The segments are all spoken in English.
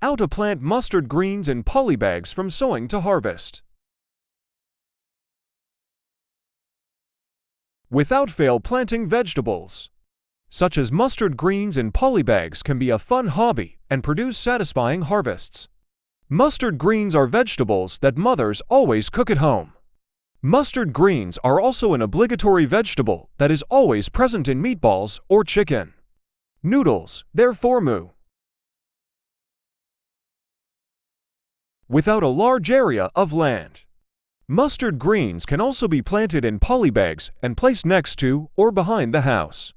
How to plant mustard greens in polybags from sowing to harvest. Without fail, planting vegetables, such as mustard greens in polybags, can be a fun hobby and produce satisfying harvests. Mustard greens are vegetables that mothers always cook at home. Mustard greens are also an obligatory vegetable that is always present in meatballs or chicken noodles, therefore without a large area of land. Mustard greens can also be planted in polybags and placed next to or behind the house.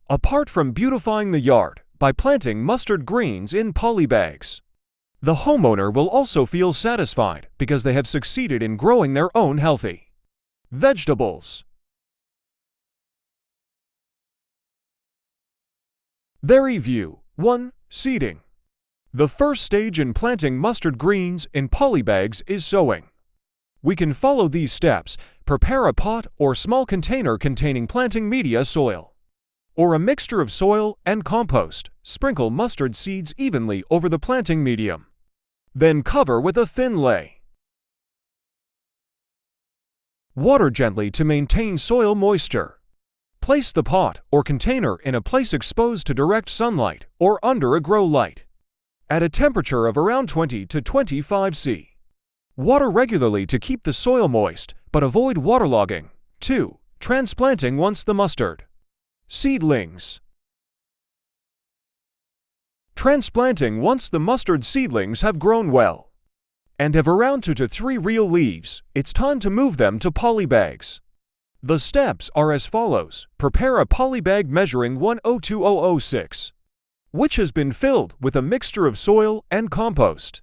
Apart from beautifying the yard by planting mustard greens in polybags, the homeowner will also feel satisfied because they have succeeded in growing their own healthy vegetables. Very view 1. Seeding. The first stage in planting mustard greens in polybags is sowing. We can follow these steps. Prepare a pot or small container containing planting media, soil, or a mixture of soil and compost. Sprinkle mustard seeds evenly over the planting medium. Then cover with a thin layer. Water gently to maintain soil moisture. Place the pot or container in a place exposed to direct sunlight or under a grow light, at a temperature of around 20 to 25 C. Water regularly to keep the soil moist, but avoid waterlogging. 2. Transplanting once the mustard seedlings. Transplanting once the mustard seedlings have grown well and have around 2 to 3 real leaves, it's time to move them to polybags. The steps are as follows. Prepare a polybag measuring 102,006, which has been filled with a mixture of soil and compost.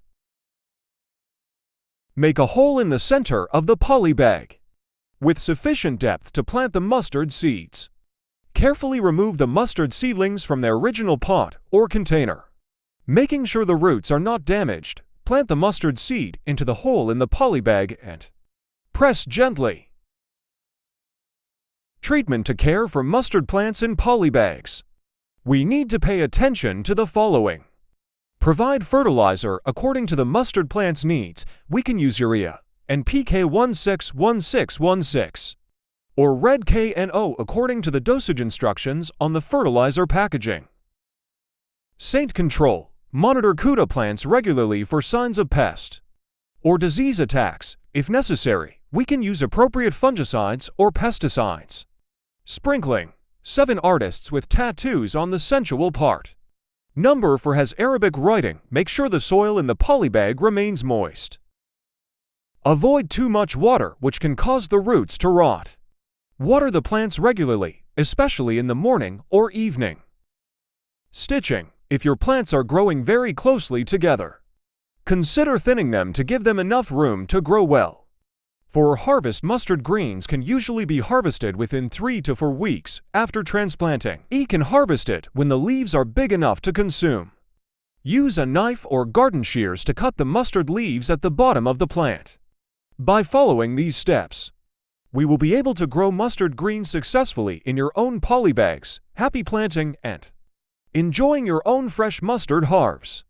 Make a hole in the center of the polybag with sufficient depth to plant the mustard seeds. Carefully remove the mustard seedlings from their original pot or container. Making sure the roots are not damaged, plant the mustard seed into the hole in the polybag and press gently. Treatment to care for mustard plants in polybags. We need to pay attention to the following. Provide fertilizer according to the mustard plant's needs. We can use urea, NPK 161616, or red KNO according to the dosage instructions on the fertilizer packaging. Saint control. Monitor Cuda plants regularly for signs of pest or disease attacks. If necessary, we can use appropriate fungicides or pesticides. Sprinkling. 7 artists with tattoos on the sensual part. Number 4 has Arabic writing. Make sure the soil in the polybag remains moist. Avoid too much water, which can cause the roots to rot. Water the plants regularly, especially in the morning or evening. Stitching. If your plants are growing very closely together, consider thinning them to give them enough room to grow well. For harvest, mustard greens can usually be harvested within 3 to 4 weeks after transplanting. You can harvest it when the leaves are big enough to consume. Use a knife or garden shears to cut the mustard leaves at the bottom of the plant. By following these steps, we will be able to grow mustard greens successfully in your own polybags. Happy planting and enjoying your own fresh mustard harvest.